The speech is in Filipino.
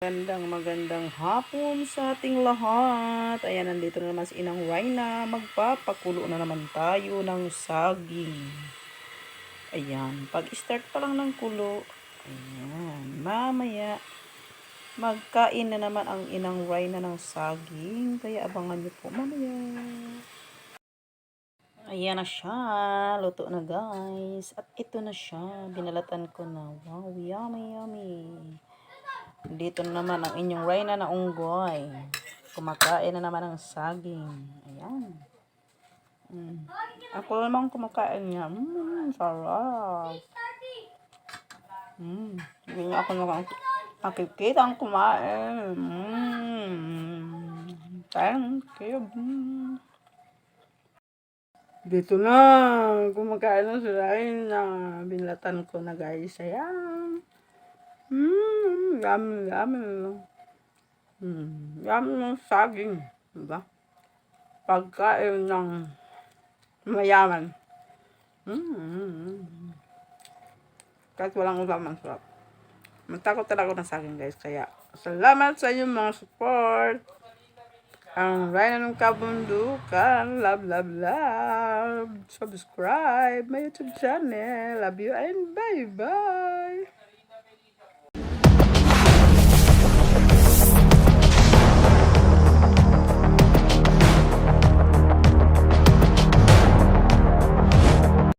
magandang hapon sa ating lahat. Ayan, nandito na naman si Inang Rhina. Magpapakulo na naman tayo ng saging. Ayan, pag-start pa lang ng kulo, ayan, mamaya, magkain na naman ang Inang Rhina ng saging. Kaya abangan niyo po mamaya. Ayan na siya. Luto na guys. At ito na siya. Binalatan ko na. Wow, yummy, yummy. Dito na naman ang inyong Rhina na unggoy. Kumakain na naman ng saging. Ayan. Ako naman kumakain niya. Sarap. Hindi niya ako nakikita ang kumain. Thank you. Dito na. Kumakain na si Rhina. Binlatan ko na guys. Ayan. Yummy, yummy. Yummy ng saging. Diba? Pagkain ng mayaman. Kahit walang ulam, ang sarap. Matakot talaga ng saging guys. Kaya, salamat sa inyong mga support. Ang Rhina ng Kabundukan. Love, love, love. Subscribe my YouTube channel. Love you and bye-bye.